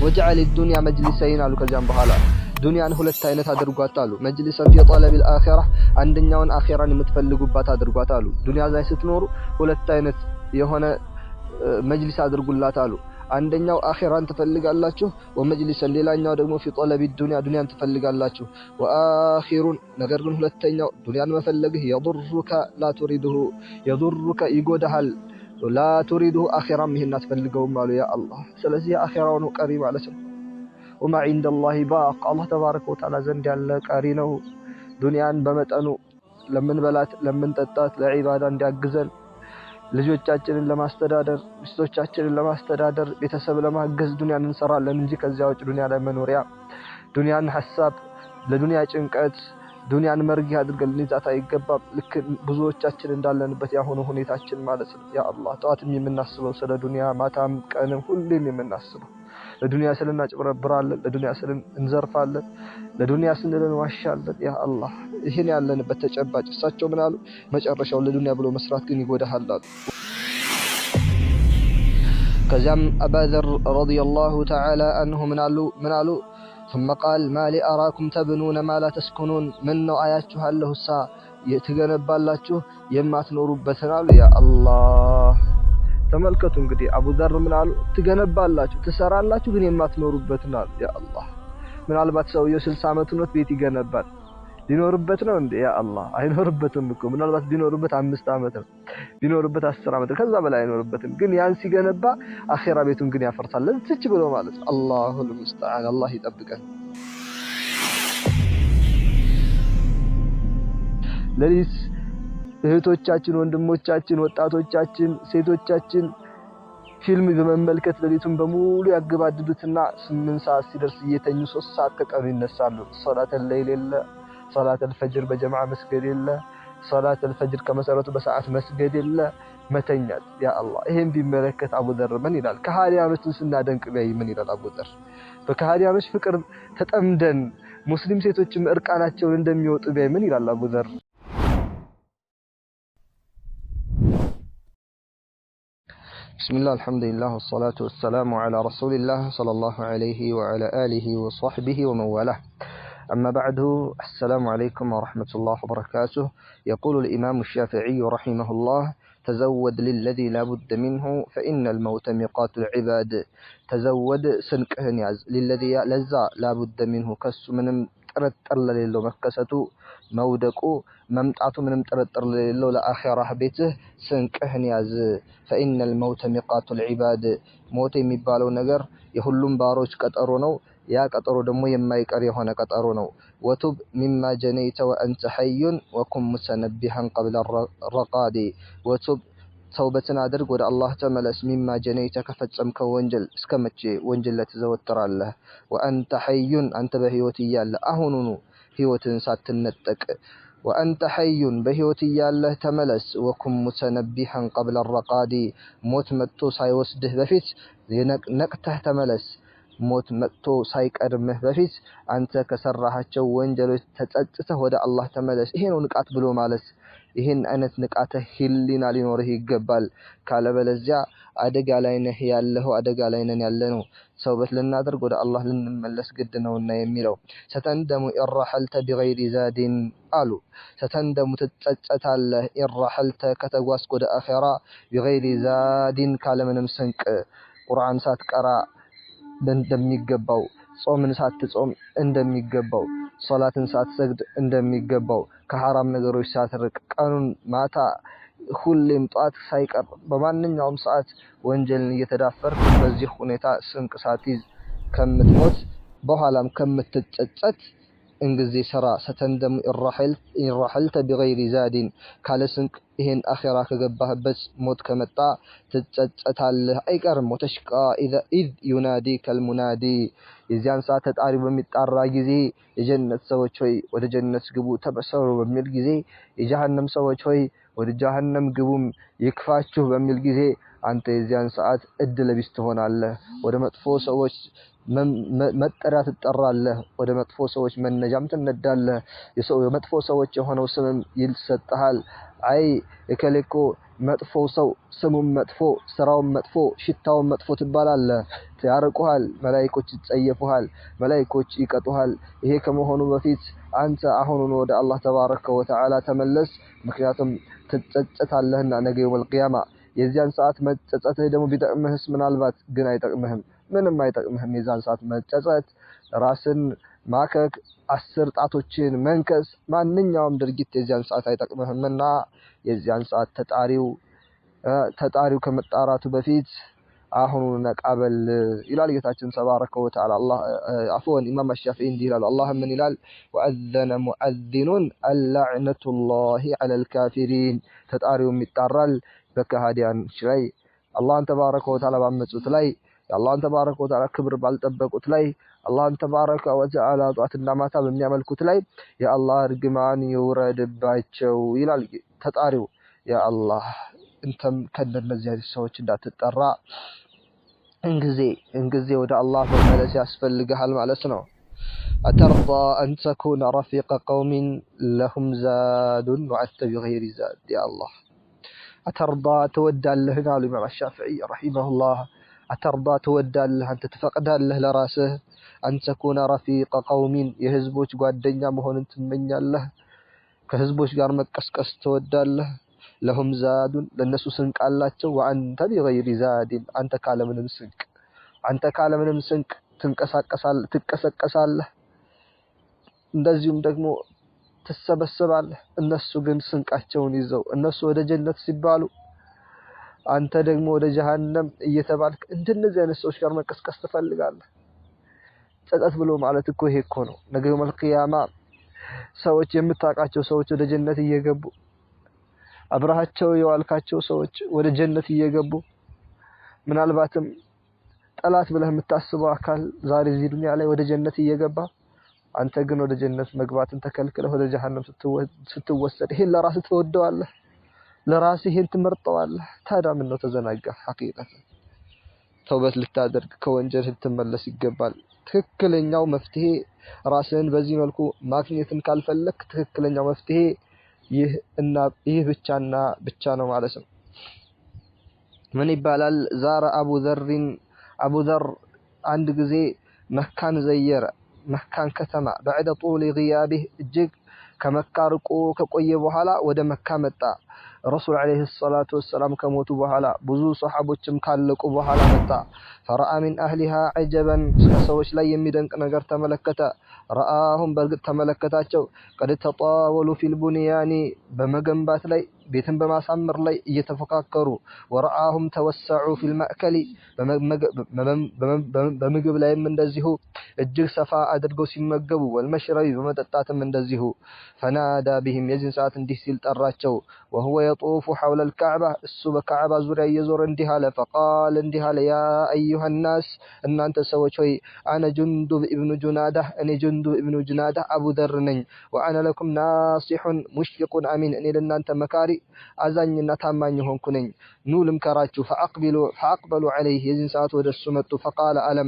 وجعل الدنيا مجلسين አሉ ከዚያም በኋላ ዱንያን ሁለት አይነት አድርጓት አሉ መጅሊሰን في طلب الاخره አንደኛውን አኺራን የምትፈልጉባት አድርጓት አሉ ዱንያ ላይ ስትኖሩ ሁለት አይነት የሆነ መጅሊስ አድርጉላት አሉ አንደኛው አኺራን ትፈልጋላችሁ ወመጅሊሰን ሌላኛው ደግሞ في طلب الدنيا ዱንያን ትፈልጋላችሁ واخرون ነገር ግን ሁለተኛው ዱንያን መፈለግህ يضرك لا تريده يضرك ይጎዳሃል لا تريده اخرام ይሄን አትፈልገውም አሉ ያ አላህ ስለዚህ አኺራው ነው ቀሪ ማለት ነው وما عند الله باق الله تبارك وتعالى ዘንድ ያለ ቀሪ ነው ዱንያን በመጠኑ ለምን በላት ለምን ጠጣት ለዒባዳ እንዲያግዘን ልጆቻችንን ለማስተዳደር ሚስቶቻችንን ለማስተዳደር ቤተሰብ ለማገዝ ዱንያን እንሰራለን እንጂ ከዚያ ውጭ ዱንያ ላይ መኖሪያ ዱንያን ሐሳብ ለዱንያ ጭንቀት ዱንያን መርጊያ አድርገን ልንይዛት አይገባም ልክ ብዙዎቻችን እንዳለንበት ያሆነ ሁኔታችን ማለት ነው ያ አላህ ጧትም የምናስበው ስለ ዱንያ ማታም ቀንም ሁሌም የምናስበው ለዱንያ ስልን አጭበረብራለን ለዱንያ ስልን እንዘርፋለን ለዱንያ ስልን እንዋሻለን ያ አላህ ይሄን ያለንበት ተጨባጭ እሳቸው ምን አሉ መጨረሻው ለዱንያ ብሎ መስራት ግን ይጎዳሃል አሉ ከዛም አባዘር ረዲየላሁ ተዓላ አንሁ ምን አሉ ثم قال ما لي أراكم تبنون ما لا تسكنون من آياتها الله سا يتجنبالاتشو يما تنوربتن አሉ ያ አላህ ተመልከቱ እንግዲህ አቡ ዘር ምን አሉ ትገነባላችሁ ትሰራላችሁ ግን የማትኖሩበትን አሉ ያ አላህ ምናልባት ሰውየው 60 አመት ነው ቤት ይገነባል ሊኖርበት ነው እንዴ ያ አላህ አይኖርበትም እኮ ምናልባት ቢኖርበት 5 አመት ነው ቢኖርበት 10 አመት ከዛ በላይ አይኖርበትም ግን ያን ሲገነባ አኺራ ቤቱን ግን ያፈርሳል ለዚህ ብሎ ማለት አላሁል ሙስተዓን አላህ ይጠብቀን ለሊስ እህቶቻችን ወንድሞቻችን ወጣቶቻችን ሴቶቻችን ፊልም በመመልከት ለሊቱን በሙሉ ያገባድዱትና 8 ሰዓት ሲደርስ እየተኙ 3 ሰዓት ከቀኑ ይነሳሉ ሶላት الليل የለ ሶላት الفجر በጀማዓ መስገድ የለ ሶላት الفجر ከመሰረቱ በሰዓት መስገድ የለ መተኛት ያ አላህ ይሄን ቢመለከት አቡ ዘር ምን ይላል ከሃዲያኖችን ስናደንቅ በይ ምን ይላል አቡ ዘር በከሃዲያኖች ፍቅር ተጠምደን ሙስሊም ሴቶችም እርቃናቸውን እንደሚወጡ በይ ምን ይላል አቡ ዘር بسم الله الحمد لله والصلاة والسلام على رسول الله صلى الله عليه وعلى آله وصحبه ومن والاه أما بعد السلام عليكم ورحمة الله وبركاته يقول الإمام الشافعي رحمه الله تزود للذي لا بد منه فإن الموت ميقات العباد تزود سنكهن يعز للذي لزا لا بد منه كس من ترتر للو مكسته مودقو ممتعته من ترتر للو لآخرة بيته سنكهن يعز فإن الموت ميقات العباد موت يمبالو نجر يهلون باروش كترونو يا قطرو دمو የማይቀር የሆነ ቀጠሮ ነው وتب مما جنيت وانت حي وكن متنبها قبل الرقاد وتب توبتنا አድርግ ወደ አላህ ተመለስ مما جنيت ከፈጸምከው ወንጀል እስከመቼ ወንጀል ለተዘወተራለህ وانت حي አንተ በህይወት እያለ አሁኑኑ ህይወትን ሳትነጠቅ وانت حي በህይወት እያለህ ተመለስ وكن متنبها قبل الرقاد ሞት መጥቶ ሳይወስድህ በፊት ነቅተህ ተመለስ ሞት መጥቶ ሳይቀድምህ በፊት አንተ ከሰራሃቸው ወንጀሎች ተጸጽተህ ወደ አላህ ተመለስ ይሄ ነው ንቃት ብሎ ማለት ይሄን አይነት ንቃተ ህሊና ሊኖርህ ይገባል ካለበለዚያ አደጋ ላይ ነህ ያለኸው አደጋ ላይ ነን ያለነው ተውበት ልናደርግ ወደ አላህ ልንመለስ ግድ ነውና የሚለው ሰተንደሙ ኢራሐልተ بغير زاد አሉ ሰተንደሙ ተጸጸታለህ ኢራሐልተ ከተጓዝክ ወደ አኺራ بغير زاد ካለምንም ስንቅ ቁርአን ሳትቀራ እንደሚገባው ጾምን ሳትጾም እንደሚገባው ሶላትን ሳትሰግድ እንደሚገባው ከሐራም ነገሮች ሳትርቅ ቀኑን ማታ ሁሌም ጧት ሳይቀር በማንኛውም ሰዓት ወንጀልን እየተዳፈርክ በዚህ ሁኔታ ስንቅ ሳትይዝ ከምትሞት በኋላም ከምትጸጸት እንግዜ ሰራ ሰተንደሙ ኢራሐልተ بغير زاد ካለ ስንቅ ይሄን አኺራ ከገባህበት ሞት ከመጣ ትጸጸታለህ አይቀርም ወተሽቃ إذ يناديك المنادي የዚያን ሰዓት ተጣሪ በሚጣራ ጊዜ የጀነት ሰዎች ሆይ ወደ ጀነት ግቡ ተበሰሩ በሚል ጊዜ የጀሃነም ሰዎች ሆይ ወደ ጀሃነም ግቡም ይክፋችሁ በሚል ጊዜ አንተ የዚያን ሰዓት እድል ቢስ ትሆናለህ ወደ መጥፎ ሰዎች መጠሪያ ትጠራለህ ወደ መጥፎ ሰዎች መነጃም ትነዳለህ የመጥፎ ሰዎች የሆነው ስምም ይልሰጣል አይ እከሌኮ መጥፎ ሰው ስሙም መጥፎ ስራውም መጥፎ ሽታውም መጥፎ ትባላለህ ያርቁሃል መላእክቶች ይጸየፉሃል መላእክቶች ይቀጡሃል ይሄ ከመሆኑ በፊት አንተ አሁን ወደ አላህ ተባረከ ወተዓላ ተመለስ ምክንያቱም ትጸጸታለህና ነገ የውመል ቂያማ የዚያን ሰዓት መጸጸትህ ደግሞ ቢጠቅምህስ ምናልባት ግን አይጠቅምህም ምንም አይጠቅምህም የዛን ሰዓት መጸጸት ራስን ማከክ 10 ጣቶችን መንከስ ማንኛውም ድርጊት የዚያን ሰዓት አይጠቅምህምና የዚያን ሰዓት ተጣሪው ከመጣራቱ በፊት አሁን ነቃበል ይላል ጌታችን ተባረከ ወተዓላ አላህ አፍወን ኢማም አሽዓፊዒ እንዲህ ይላል አላህ ምን ይላል ወአዘነ ሙአዚኑን አልላዕነቱላሂ ዐለል ካፊሪን ተጣሪው ይጣራል በከሃዲያን ላይ አላህን ተባረከ ወተዓላ ባመጹት ላይ የአላህን ተባረከ ወተዓላ ክብር ባልጠበቁት ላይ አላህን ተባረከ ወተዓላ ጧትና ማታ በሚያመልኩት ላይ የአላህ እርግማን ይውረድባቸው ይላል ተጣሪው ያ አላህ እንተም ከነዚህ ሰዎች እንዳትጠራ እንግዜ ወደ አላህ መመለስ ያስፈልጋል ማለት ነው أترضى أن تكون رفيق قوم لهم زاد وأنت بغير زاد يا الله أترضى تودى له قال الإمام الشافعي رحمه الله أترضى تودى له أنت تفقد له لراسه أن تكون رفيق قوم يهزبوش قادنيا مهون تمنيا له كهزبوش قار مكسكس تودى له لهم زاد للناس سنك الله وأنت بغير زاد أنت كال من سنك ትንቀሳቀሳለህ እንደዚሁም ደግሞ ተሰበሰባለህ እነሱ ግን ስንቃቸውን ይዘው እነሱ ወደ ጀነት ሲባሉ አንተ ደግሞ ወደ ጀሃነም እየተባልክ እንደነዚህ አይነት ሰዎች ጋር መቀስቀስ ትፈልጋለህ ጸጸት ብሎ ማለት እኮ ይሄ እኮ ነው ነገ የውመል ቂያማ ሰዎች የምታውቃቸው ሰዎች ወደ ጀነት እየገቡ አብራሃቸው የዋልካቸው ሰዎች ወደ ጀነት እየገቡ ምናልባትም ጠላት ብለህ የምታስበው አካል ዛሬ እዚህ ዱንያ ላይ ወደ ጀነት እየገባ አንተ ግን ወደ ጀነት መግባትን ተከልክለህ ወደ ጀሃነም ስትወሰድ ይሄን ለራስህ ትወደዋለህ ለራስህ ይሄን ትመርጠዋለህ ታዲያ ምን ነው ተዘናጋ ሐቂቀት ተውበት ልታደርግ ከወንጀል ልትመለስ ይገባል ትክክለኛው መፍትሄ ራስህን በዚህ መልኩ ማግኘትን ካልፈለክ ትክክለኛው መፍትሄ ይህ ብቻና ብቻ ነው ማለት ነው ምን ይባላል ዛራ አቡ ዘር አንድ ጊዜ መካን ዘየረ መካን ከተማ بعد طول غيابه እጅግ ከመካ ርቆ ከቆየ በኋላ ወደ መካ መጣ ረሱል አለይሂ ሰላቱ ወሰለም ከሞቱ በኋላ ብዙ ሱሐቦችም ካለቁ በኋላ መጣ فرأى من أهلها عجبا ሰዎች ላይ የሚደንቅ ነገር ተመለከተ رآهم በርግጥ ተመለከታቸው قد تطاولوا في البنيان በመገንባት ላይ ቤትን በማሳመር ላይ እየተፈካከሩ ወራአሁም ተወሰዑ ፊል ማእከሊ በምግብ ላይም እንደዚሁ እጅግ ሰፋ አድርገው ሲመገቡ ወልመሽረቢ በመጠጣትም እንደዚሁ ፈናዳ بهم የዚህን ሰዓት እንዲህ ሲል ጠራቸው وهو يطوف حول الكعبة እሱ በካዕባ ዙሪያ እየዞረ እንዲህ አለ فقال እንዲህ አለ يا أيها الناس እናንተ ሰዎች ሆይ انا جندب ابن جنادة እኔ جندب ابن جنادة አቡ ዘር ነኝ وانا لكم ناصح مشفق امين እኔ ለእናንተ መካሪ አዛኝና ታማኝ ሆንኩ ነኝ ኑ ልምከራችሁ فاقبلوا عليه የዚህን ሰዓት ወደሱ መጡ فقال ألم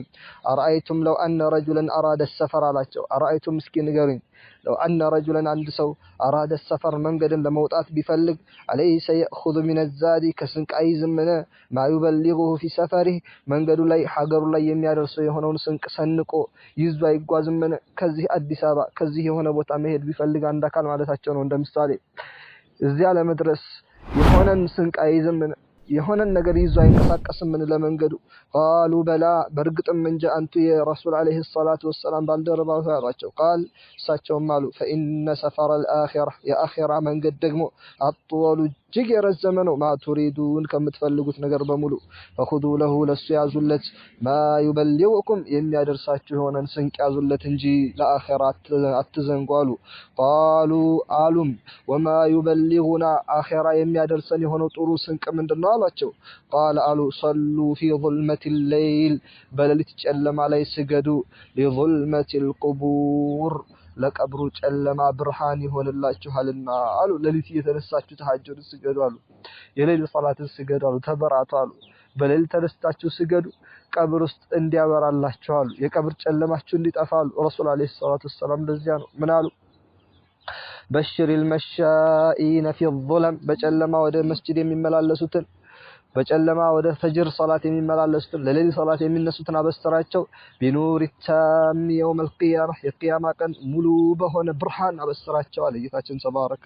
أرأيتم لو أن رجلا أراد السفر አላቸው أرأيتم እስኪ ንገሩኝ لو أن رجلا عند سو أراد السفر መንገድን ለመውጣት ቢፈልግ أليس يأخذ من الزاد ከስንቅ አይዝምን ما يبلغه في سفره መንገዱ ላይ ሀገሩ ላይ የሚያደርሰው የሆነውን ስንቅ ሰንቆ ይዞ አይጓዝምን ከዚህ አዲስ አበባ ከዚህ የሆነ ቦታ መሄድ ቢፈልግ አንድ አካል ማለታቸው ነው እንደምሳሌ እዚያ ለመድረስ የሆነን ስንቅ አይዝምን የሆነን ነገር ይዞ አይንቀሳቀስም ምን ለመንገዱ قالوا بلا በርግጥም እንጂ አንቱ የረሱል አለይሂ ሰላቱ ወሰለም ባልደረባው ያሏቸው قال እሳቸውም አሉ فإن سفر الآخرة የአኺራ መንገድ ደግሞ አጥወሉ እጅግ የረዘመ ነው ما تريدون ከምትፈልጉት ነገር በሙሉ فخذوا له ለሱ ያዙለት ما يبلغكم የሚያደርሳችሁ የሆነን ስንቅ ያዙለት እንጂ ለአኺራ አትዘንጉ አሉ قالوا አሉም وما يبلغنا አኺራ የሚያደርሰን የሆነው ጥሩ ስንቅ ምንድነው አሏቸው قال አሉ صلوا في ظلمة الليل በሌሊት ጨለማ ላይ ስገዱ لظلمة القبور ለቀብሩ ጨለማ ብርሃን ይሆንላችኋልና አሉ ሌሊት እየተነሳችሁ ተሐጀድ ስገዱ አሉ የሌሊት ሶላትን ስገዱ አሉ ተበራቱ አሉ በሌሊት ተነስታችሁ ስገዱ ቀብር ውስጥ እንዲያበራላችሁ አሉ የቀብር ጨለማችሁ እንዲጠፋ አሉ ረሱል አለይሂ ሰላቱ ወሰለም ለዚያ ነው ምን አሉ بشر المشائين في الظلم بجلما ወደ መስጂድ የሚመላለሱትን በጨለማ ወደ ፈጅር ሶላት የሚመላለሱትን ለሌሊት ሶላት የሚነሱትን አበስራቸው ቢኑር ታም يوم القيامه የቂያማ ቀን ሙሉ በሆነ ብርሃን አበስራቸው አለ ጌታችን ተባረከ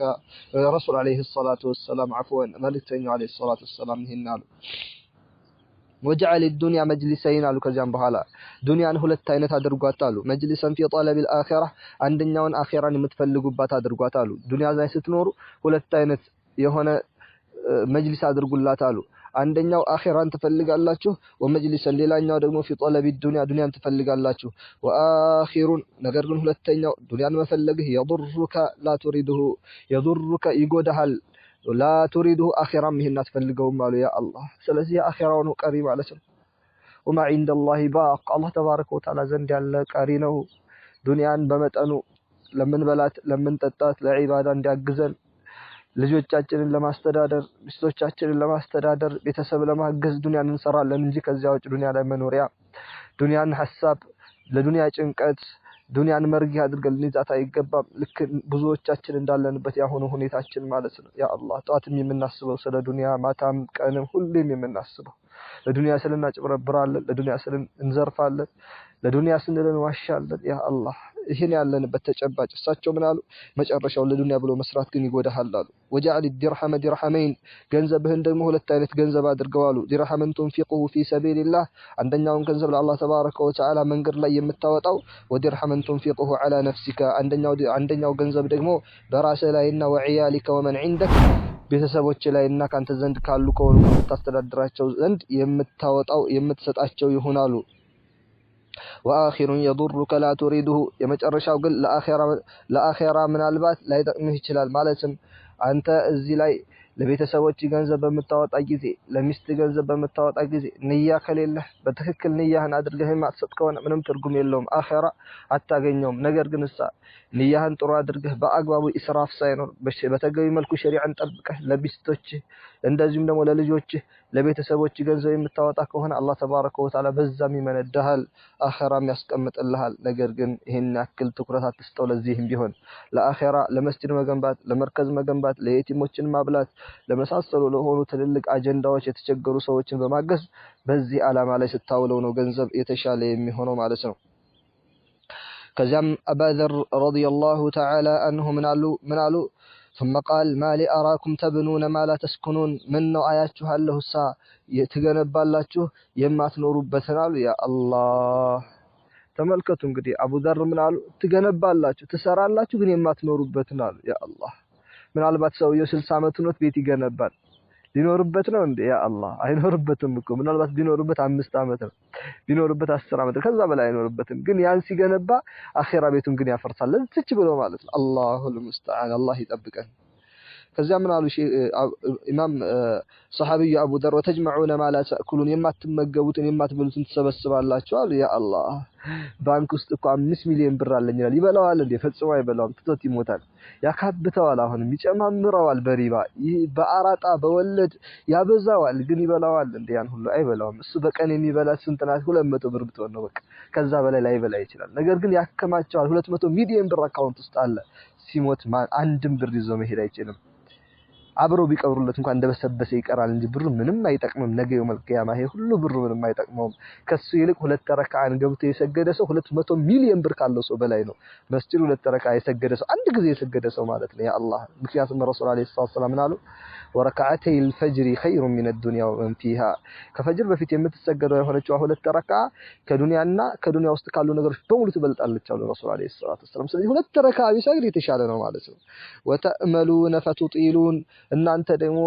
ረሱል አለይሂ ሰላቱ ወሰለም عفوا መልእክተኛው አለይሂ ሰላቱ ወሰለም ይሄናሉ وجعل الدنيا مجلسين አሉ ከዚያም በኋላ ዱንያን ሁለት አይነት አድርጓት አሉ መጅሊሰን في طلب الاخره አንደኛውን አኺራን የምትፈልጉባት አድርጓት አሉ ዱንያ ላይ ስትኖሩ ሁለት አይነት የሆነ መጅሊስ አድርጉላት አሉ አንደኛው አኺራን ትፈልጋላችሁ ወመጅሊሰን ሌላኛው ደግሞ في طلب الدنيا ዱንያን ትፈልጋላችሁ واخرون ነገር ግን ሁለተኛው ዱንያን መፈለግህ يضرك لا تريده يضرك ይጎዳሃል لا تريده اخرا مهنا تفلقوا مالو يا الله سلازي اخراون قري معناته وما عند الله باق الله تبارك وتعالى زند ያለ ቀሪ ነው ዱንያን በመጠኑ ለምን በላት ለምን ጠጣት ለዒባዳ እንዲያግዘን ልጆቻችንን ለማስተዳደር ሚስቶቻችንን ለማስተዳደር ቤተሰብ ለማገዝ ዱንያን እንሰራለን እንጂ ከዚያ ውጭ ዱንያ ላይ መኖሪያ ዱንያን ሐሳብ ለዱንያ ጭንቀት ዱንያን መርጊያ አድርገን ልንይዛት አይገባም ልክ ብዙዎቻችን እንዳለንበት ያሆኑ ሁኔታችን ማለት ነው ያ አላህ ጧትም የምናስበው ስለ ዱንያ ማታም ቀንም ሁሌም የምናስበው ለዱንያ ስለና ጭብረብራለን ለዱንያ ስለን እንዘርፋለን ለዱንያ ስንልን ዋሻለን ያ አላህ ይሄን ያለንበት ተጨባጭ እሳቸው ምን አሉ መጨረሻው ለዱንያ ብሎ መስራት ግን ይጎዳሃል አሉ وجعل الدرهم درهمين ገንዘብህን ደግሞ ሁለት አይነት ገንዘብ አድርገዋሉ درهمን تنفقه في سبيل الله አንደኛውን ገንዘብ ለአላህ ተባረከ ወተዓላ መንገድ ላይ የምታወጣው ወድርሃመን تنفقه على نفسك አንደኛው ገንዘብ ደግሞ በራስህ ላይና وعيالك ومن عندك ቤተሰቦች ላይና ካንተ ዘንድ ካሉ ከሆኑ ታስተዳድራቸው ዘንድ የምታወጣው የምትሰጣቸው ይሆናሉ واخر يضرك لا تريده የመጨረሻው ግን ለአኺራ ምናልባት ላይጠቅምህ ይችላል ማለትም አንተ እዚህ ላይ ለቤተሰቦች ገንዘብ በመታወጣ ጊዜ ለሚስት ገንዘብ በመታወጣ ጊዜ ንያ ከሌለህ በትክክል ንያህን አድርገህ ማጥሰጥ ከሆነ ምንም ትርጉም የለውም አኺራ አታገኘውም ነገር ግን ንያህን ጥሩ አድርገህ በአግባቡ ኢስራፍ ሳይኖር በተገቢ መልኩ ሸሪዓን ጠብቀህ ለቢስቶች እንደዚሁም ደግሞ ለልጆች ለቤተሰቦች ገንዘብ የምታወጣ ከሆነ አላህ ተባረከ ወተዓላ በዛም ይመነዳሃል አኺራም ያስቀምጥልሃል ነገር ግን ይሄን ያክል ትኩረት አትስጠው ለዚህም ቢሆን ለአኺራ ለመስጂድ መገንባት ለመርከዝ መገንባት ለየቲሞችን ማብላት ለመሳሰሉ ለሆኑ ትልልቅ አጀንዳዎች የተቸገሩ ሰዎችን በማገዝ በዚህ ዓላማ ላይ ስታውለው ነው ገንዘብ የተሻለ የሚሆነው ማለት ነው كزم أبا ذر رضي الله تعالى عنه من علو ثم قال ما لي أراكم تبنون ما لا تسكنون من آياتها له الساعة يتجنب الله يما تنوروا بثنالو يا الله تملكتم قدي أبو ذر من علو تجنب الله تسرع الله ግን የማትኖሩበት ነው ያ አላህ ምናልባት ሰውየው 60 ዓመት ነው ቤት ይገነባል ሊኖርበት ነው እንዴ ያ አላህ አይኖርበትም እኮ ምናልባት ቢኖርበት 5 ዓመት ነው ቢኖርበት 10 ዓመት ከዛ በላይ አይኖርበትም ግን ያን ሲገነባ አኺራ ቤቱን ግን ያፈርሳል ለዚች ብሎ ማለት ነው አላሁል ሙስተዓን አላህ ይጠብቀን ከዚያ ምን አሉ ኢማም ሰሃቢዩ አቡ ደር ወተجمعون ما لا تاكلون የማትመገቡትን የማትበሉትን ተሰበስባላችሁ አሉ ያ አላህ ባንክ ውስጥ እኮ 5 ሚሊዮን ብር አለኝ ይላል ይበላዋል እንዴ ፈጽሞ አይበላውም ትቶት ይሞታል ያካብተዋል አሁንም ይጨማምረዋል በሪባ በአራጣ በወለድ ያበዛዋል ግን ይበላዋል እንዴ ያን ሁሉ አይበላውም እሱ በቀን የሚበላ ስንት ናት 200 ብር ብትሆን ነው በቃ ከዛ በላይ ላይበላ ይችላል ነገር ግን ያከማቸዋል 200 ሚሊዮን ብር አካውንት ውስጥ አለ ሲሞት አንድም ብር ይዞ መሄድ አይችልም አብረው ቢቀብሩለት እንኳን እንደበሰበሰ ይቀራል እንጂ ብሩ ምንም አይጠቅምም ነገ የውመል ቂያማ ይሄ ሁሉ ብሩ ምንም አይጠቅመውም ከሱ ይልቅ ሁለት ረካዓን ገብቶ የሰገደ ሰው 200 ሚሊዮን ብር ካለው ሰው በላይ ነው መስጂድ ሁለት ረካዓ የሰገደ ሰው አንድ ጊዜ የሰገደ ሰው ማለት ነው ያ አላህ ምክንያቱም ረሱል አለይሂ ሰላም አሉ ወረካዓተይ الفجر خير من الدنيا ومن فيها ከፈጅር በፊት የምትሰገደው የሆነችው ሁለት ረካዓ ከዱንያና ከዱንያ ውስጥ ካሉ ነገሮች በሙሉ ትበልጣለች አሉ ረሱል አለይሂ ሰላም ስለዚህ ሁለት ረካዓ ቢሰግድ የተሻለ ነው ማለት ነው ወተእመሉነ ፈቱጢሉን እናንተ ደግሞ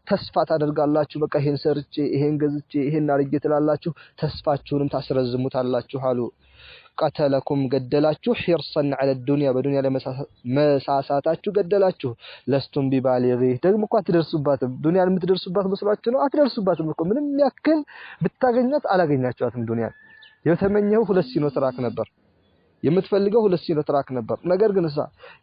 ተስፋ ታደርጋላችሁ በቃ ይሄን ሰርቼ ይሄን ገዝቼ ይሄን አርጌ ትላላችሁ ተስፋችሁንም ታስረዝሙታላችሁ አሉ قتلكم ገደላችሁ ሂርሰን على الدنيا በዱንያ ላይ መሳሳታችሁ ገደላችሁ ለስቱም ቢባሊጊ ደግሞ እኮ አትደርሱባትም ዱንያን የምትደርሱባት መስሏችሁ ነው አትደርሱባትም እኮ ምንም ያክል ብታገኛት አላገኛችኋትም ዱንያን የተመኘው 2 ሲኖትራክ ነበር የምትፈልገው 2 ሲኖትራክ ነበር ነገር ግን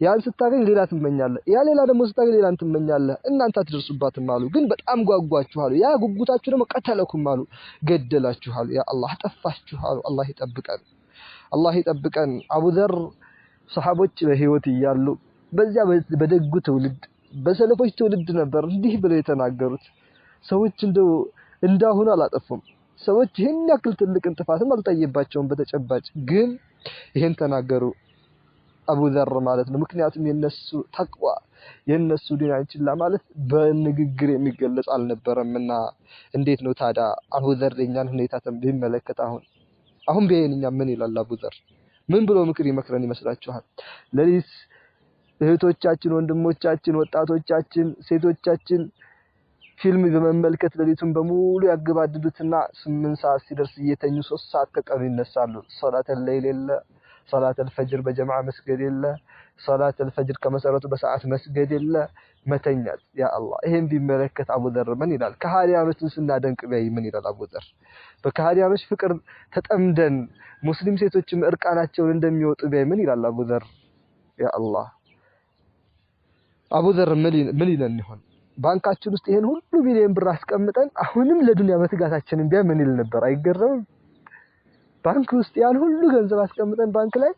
ያን ስታገኝ ሌላ ትመኛለህ ያ ሌላ ደግሞ ስታገኝ ሌላን ትመኛለህ እናንተ አትደርሱባትም አሉ ግን በጣም ጓጓችሁ አሉ ያ ጉጉታችሁ ደግሞ ቀተለኩም አሉ ገደላችሁ አሉ ያ አላህ ጠፋችሁ አሉ አላህ ይጠብቀን አላህ ይጠብቀን አቡ ዘር ሰሃቦች በህይወት ይያሉ በዚያ በደጉ ትውልድ በሰለፎች ትውልድ ነበር እንዲህ ብለው የተናገሩት። ሰዎች እንዳሁኑ አላጠፉም። ሰዎች ይሄን ያክል ትልቅ ጥፋትም አልታየባቸውም በተጨባጭ ግን ይሄን ተናገሩ አቡ ዘር ማለት ነው። ምክንያቱም የነሱ ተቅዋ የነሱ ዲናን ችላ ማለት በንግግር የሚገለጽ አልነበረምና እንዴት ነው ታዲያ አቡ ዘር የኛን ሁኔታ ቢመለከት አሁን ቢያየንኛ ምን ይላል አቡ ዘር? ምን ብሎ ምክር ይመክረን ይመስላችኋል? ለሊት እህቶቻችን፣ ወንድሞቻችን፣ ወጣቶቻችን፣ ሴቶቻችን ፊልም በመመልከት ለሊቱን በሙሉ ያገባድዱትና 8 ሰዓት ሲደርስ እየተኙ 3 ሰዓት ከቀኑ ይነሳሉ። ሶላተል ለይል የለ፣ ሶላተል ፈጅር በጀማዓ መስገድ የለ፣ ሶላተል ፈጅር ከመሰረቱ በሰዓት መስገድ የለ፣ መተኛት። ያ አላህ ይሄን ቢመለከት አቡ ዘር ምን ይላል? ከሃዲያኖችን ስናደንቅ ቢያይ ምን ይላል አቡ ዘር? በከሃዲያኖች ፍቅር ተጠምደን ሙስሊም ሴቶችም እርቃናቸውን እንደሚወጡ ቢያይ ምን ይላል አቡ ዘር? ያ አላህ አቡ ዘር ምን ይለን ይሆን? ባንካችን ውስጥ ይሄን ሁሉ ሚሊዮን ብር አስቀምጠን አሁንም ለዱንያ መትጋታችንን ቢያ ምን ይል ነበር? አይገረምም? ባንክ ውስጥ ያን ሁሉ ገንዘብ አስቀምጠን ባንክ ላይ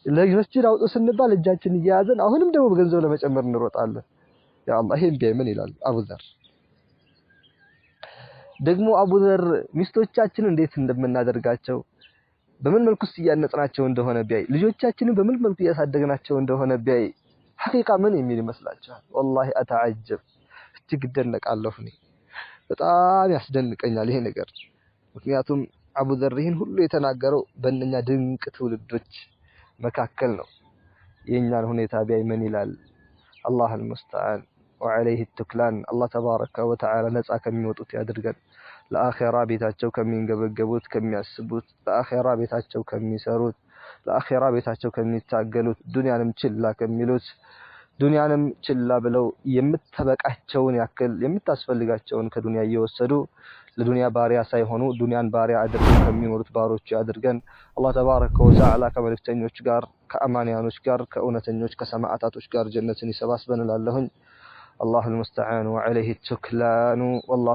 ለመስጂድ አውጡ ስንባል እጃችን እያያዘን አሁንም ደግሞ ገንዘብ ለመጨመር እንሮጣለን። ያ አላህ ይሄን ቢያ ምን ይላል አቡ ዘር? ደግሞ አቡ ዘር ሚስቶቻችን እንዴት እንደምናደርጋቸው በምን መልኩስ እያነጽናቸው እንደሆነ ቢያይ ልጆቻችንን በምን መልኩ እያሳደግናቸው እንደሆነ ቢያይ ሐቂቃ ምን የሚል ይመስላችኋል? ወላሂ አተዓጀብ እጅግ እደነቃለሁ። እኔ በጣም ያስደንቀኛል ይሄ ነገር። ምክንያቱም አቡ ዘር ይህን ሁሉ የተናገረው በእነኛ ድንቅ ትውልዶች መካከል ነው። የኛን ሁኔታ ቢያይ ምን ይላል? አላህ አልሙስተዓን ወዐለይሂ ተክላን። አላህ ተባረከ ወተዓላ ነፃ ከሚወጡት ያድርገን። ለአኺራ ቤታቸው ከሚንገበገቡት ከሚያስቡት፣ ለአኺራ ቤታቸው ከሚሰሩት፣ ለአኺራ ቤታቸው ከሚታገሉት፣ ዱንያንም ችላ ከሚሉት፣ ዱንያንም ችላ ብለው የምትበቃቸውን ያክል የምታስፈልጋቸውን ከዱንያ እየወሰዱ ለዱንያ ባሪያ ሳይሆኑ ዱንያን ባሪያ አድርገው ከሚኖሩት ባሮች ያድርገን። አላህ ተባረከ ወተዓላ ከመልእክተኞች ጋር ከአማንያኖች ጋር ከእውነተኞች ከሰማዕታቶች ጋር ጀነትን ይሰባስበን እላለሁኝ። አላሁ አልሙስተዓን ወዐለይሂ ተክላኑ ወላሁ